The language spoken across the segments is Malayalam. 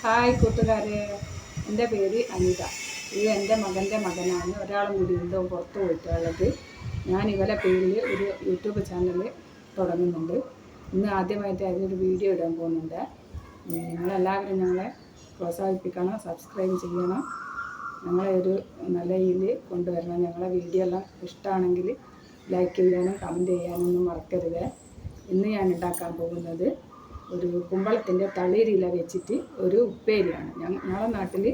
ഹായ് കൂട്ടുകാരെ, എൻ്റെ പേര് അനിത. ഇത് എൻ്റെ മകൻ്റെ മകനാണ്. ഒരാളും കൂടി ഉണ്ട് പുറത്ത് പോയിട്ടുള്ളത്. ഞാൻ ഇവരെ പേരിൽ ഒരു യൂട്യൂബ് ചാനൽ തുടങ്ങുന്നുണ്ട്. ഇന്ന് ആദ്യമായിട്ട് അതിനൊരു വീഡിയോ ഇടാൻ പോകുന്നുണ്ട്. നിങ്ങളെല്ലാവരും ഞങ്ങളെ പ്രോത്സാഹിപ്പിക്കണം, സബ്സ്ക്രൈബ് ചെയ്യണം, ഞങ്ങളെ ഒരു നല്ല രീതിയിൽ കൊണ്ടുവരണം. ഞങ്ങളെ വീഡിയോ എല്ലാം ഇഷ്ടമാണെങ്കിൽ ലൈക്ക് ചെയ്യാനും കമൻറ്റ് ചെയ്യാനൊന്നും മറക്കരുത്. ഇന്ന് ഞാൻ ഉണ്ടാക്കാൻ പോകുന്നത് ഒരു കുമ്പളത്തിൻ്റെ തളിരില വെച്ചിട്ട് ഒരു ഉപ്പേരിയാണ്. ഞങ്ങളുടെ നാട്ടിൽ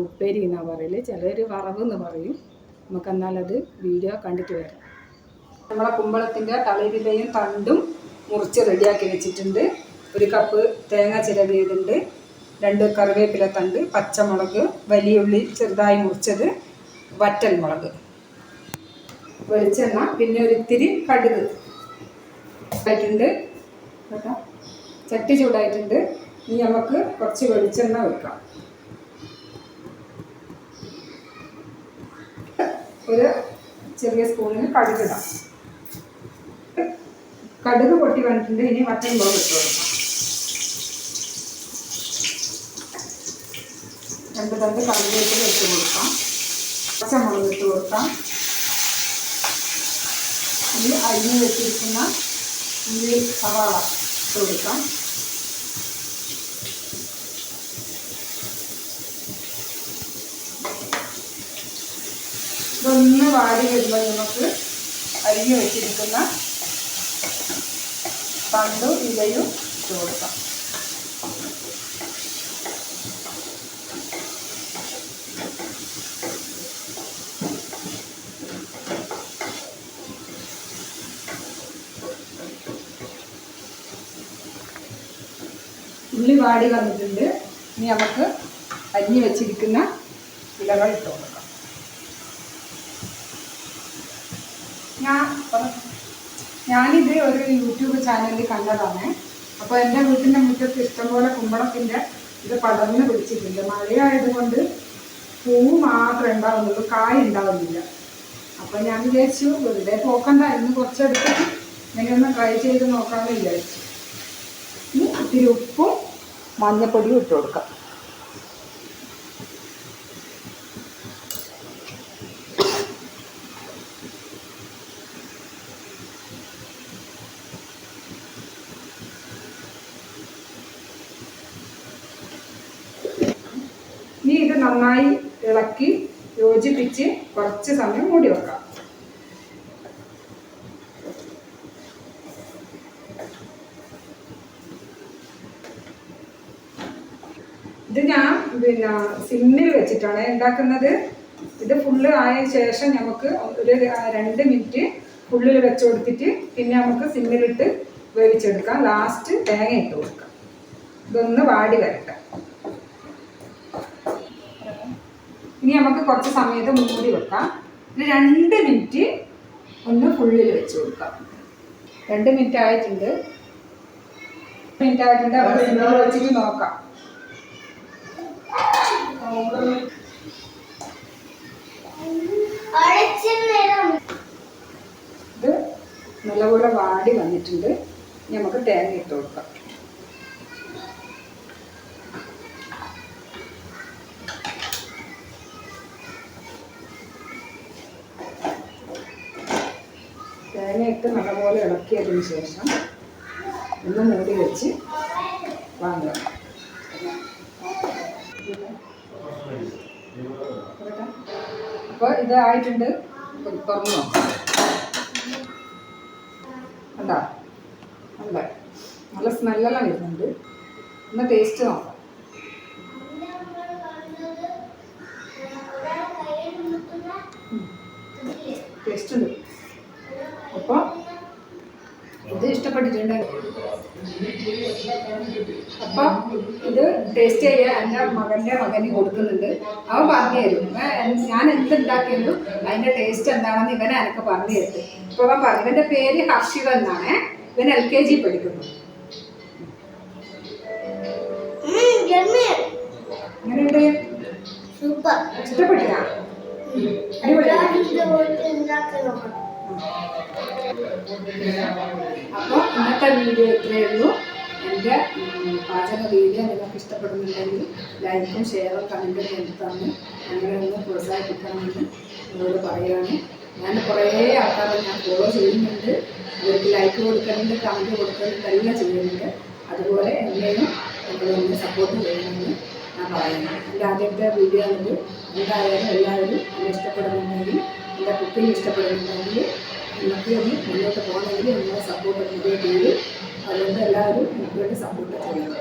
ഉപ്പേരി എന്നാണ് പറയൽ, ചിലർ വറവ് എന്ന് പറയും. നമുക്കെന്നാലത് വീഡിയോ കണ്ടിട്ട് വരാം. നമ്മളെ കുമ്പളത്തിൻ്റെ തളിരിലയും തണ്ടും മുറിച്ച് റെഡിയാക്കി വെച്ചിട്ടുണ്ട്. ഒരു കപ്പ് തേങ്ങ ചിരവിയതുണ്ട്, 2 കറിവേപ്പില തണ്ട്, പച്ചമുളക്, വലിയ ഉള്ളി ചെറുതായി മുറിച്ചത്, വറ്റൽ മുളക്, വെളിച്ചെണ്ണ, പിന്നെ ഒരു ഇത്തിരി കടുക് ആയിട്ടുണ്ട് കേട്ടോ. ചട്ടി ചൂടായിട്ടുണ്ട്. ഇനി നമുക്ക് കുറച്ച് വെളിച്ചെണ്ണ വെക്കാം. ഒരു ചെറിയ സ്പൂണിന് കടുകിടാം. കടുക് പൊട്ടി വന്നിട്ടുണ്ട്. ഇനി വറ്റൽ മുളക് ഇട്ട് കൊടുക്കാം. 2 തണ്ട് കറിവേപ്പില ഇട്ട് കൊടുക്കാം. പച്ചമുളക് ഇട്ട് കൊടുക്കാം. ഇനി അരിഞ്ഞ് വെച്ചിരിക്കുന്ന ഉള്ളി സവാള ഇട്ട് കൊടുക്കാം. ഇതൊന്ന് വാടി വരുമ്പോൾ നമുക്ക് അരിഞ്ഞ് വെച്ചിരിക്കുന്ന തണ്ടും ഇലയും ഇട്ട് കൊടുക്കാം. ഉള്ളി വാടി വന്നിട്ടുണ്ട്. ഇനി നമുക്ക് അരിഞ്ഞ് വെച്ചിരിക്കുന്ന ഇലകൾ ഇട്ട് കൊടുക്കാം. ഞാനിത് ഒരു യൂട്യൂബ് ചാനലിൽ കണ്ടതാണ്. അപ്പോൾ എൻ്റെ വീട്ടിൻ്റെ മുറ്റത്ത് ഇഷ്ടംപോലെ കുമ്പളത്തിൻ്റെ ഇത് പടർന്ന് പിടിച്ചിട്ടുണ്ട്. മഴയായതുകൊണ്ട് പൂവ് മാത്രമേ ഉണ്ടാവുന്നുള്ളൂ, കായ ഉണ്ടാവുന്നില്ല. അപ്പോൾ ഞാൻ വിചാരിച്ചു വെറുതെ പോക്കണ്ട, ഇന്ന് കുറച്ചെടുത്ത് ഇങ്ങനെയൊന്ന് ട്രൈ ചെയ്ത് നോക്കാമെന്ന് വിചാരിച്ചു. ഇനി ഇത്തിരി ഉപ്പും മഞ്ഞപ്പൊടിയും ഇട്ട് കൊടുക്കാം. ഇനി ഇത് നന്നായി ഇളക്കി യോജിപ്പിച്ച് കുറച്ച് സമയം മൂടി വെക്കാം. ഇത് ഞാൻ സിമ്മിൽ വെച്ചിട്ടാണ് ഉണ്ടാക്കുന്നത്. ഇത് ഫുള്ള് ആയ ശേഷം നമുക്ക് ഒരു 2 മിനിറ്റ് ഫുള്ളിൽ വെച്ച് കൊടുത്തിട്ട് പിന്നെ നമുക്ക് സിമ്മിലിട്ട് വേവിച്ചെടുക്കാം. ലാസ്റ്റ് തേങ്ങ ഇട്ട് കൊടുക്കാം. ഇതൊന്ന് വാടി വരട്ടെ. ഇനി നമുക്ക് കുറച്ച് സമയത്ത് മൂടി വെക്കാം. ഒരു 2 മിനിറ്റ് ഒന്ന് ഫുള്ളിൽ വെച്ച് കൊടുക്കാം. 2 മിനിറ്റ് ആയിട്ടുണ്ട്. നമുക്ക് സിമ്മിൽ വെച്ചിട്ട് നോക്കാം. ഇത് നല്ലപോലെ വാടി വന്നിട്ടുണ്ട്. നമുക്ക് തേങ്ങ ഇട്ട് കൊടുക്കാം. തേങ്ങ ഇട്ട് നല്ലപോലെ ഇളക്കിയതിന് ശേഷം ഒന്ന് മൂടി വെച്ച് വാങ്ങുക. അപ്പോൾ ഇത് ആയിട്ടുണ്ട്. തുറന്നു നോക്കാം. കണ്ടോ, നല്ല സ്മെല്ലെല്ലാം വരുന്നുണ്ട്. ഒന്ന് ടേസ്റ്റ് നോക്കാം. ടേസ്റ്റ് ഉണ്ട്. അപ്പോൾ ഇത് ഇഷ്ടപ്പെട്ടിട്ടുണ്ട്. അപ്പം ഇത് ടേസ്റ്റ് ചെയ്യാൻ എൻ്റെ മകൻ്റെ മകന് കൊടുക്കുന്നുണ്ട്. അവൻ പറഞ്ഞു തരും. ഞാൻ എന്തുണ്ടാക്കിയാലും അതിൻ്റെ ടേസ്റ്റ് എന്താണെന്ന് ഇവനെ എനിക്ക് പറഞ്ഞു തരുന്നത്. ഇപ്പോൾ അവൻ പറഞ്ഞു, ഇവൻ്റെ പേര് ഹർഷിക എന്നാണ്. ഇവൻ LKG പഠിക്കുന്നു. എങ്ങനെയുണ്ട്? ഇഷ്ടപ്പെട്ടില്ല? അപ്പോൾ ഇന്നത്തെ വീഡിയോ ഇത്രയേ ഉള്ളൂ. എൻ്റെ പാചക വീഡിയോ നിങ്ങൾക്ക് ഇഷ്ടപ്പെടുന്നുണ്ടെങ്കിൽ ലൈക്കും ഷെയറും കമൻറ്റും എടുത്താണ് അങ്ങനെ ഒന്ന് പ്രോത്സാഹിപ്പിക്കണമെന്ന് നിങ്ങളോട് പറയുകയാണ്. ഞാൻ കുറേ ആൾക്കാരെ ഞാൻ ഫോളോ ചെയ്യുന്നുണ്ട്, അവർക്ക് ലൈക്ക് കൊടുക്കുന്നുണ്ട്, കമൻറ്റ് കൊടുക്കുന്നുണ്ട്, എല്ലാം ചെയ്യുന്നുണ്ട്. അതുപോലെ എന്നെയും നിങ്ങളൊന്ന് സപ്പോർട്ട് ചെയ്യണമെന്ന് ഞാൻ പറയുന്നു. എൻ്റെ ആദ്യത്തെ വീഡിയോ ആണെങ്കിൽ എന്തായാലും എല്ലാവരും എന്നെ ഇഷ്ടപ്പെടുന്നുണ്ടെങ്കിൽ, എൻ്റെ കുക്കിംഗ് ഇഷ്ടപ്പെടുന്നുണ്ടെങ്കിൽ, നമുക്ക് ഒന്ന് മുന്നോട്ട് പോകണമെങ്കിൽ നിങ്ങളെ സപ്പോർട്ട് ചെയ്ത് അതുകൊണ്ട് എല്ലാവരും എനിക്ക് വേണ്ടി സപ്പോർട്ട് ചെയ്യണം.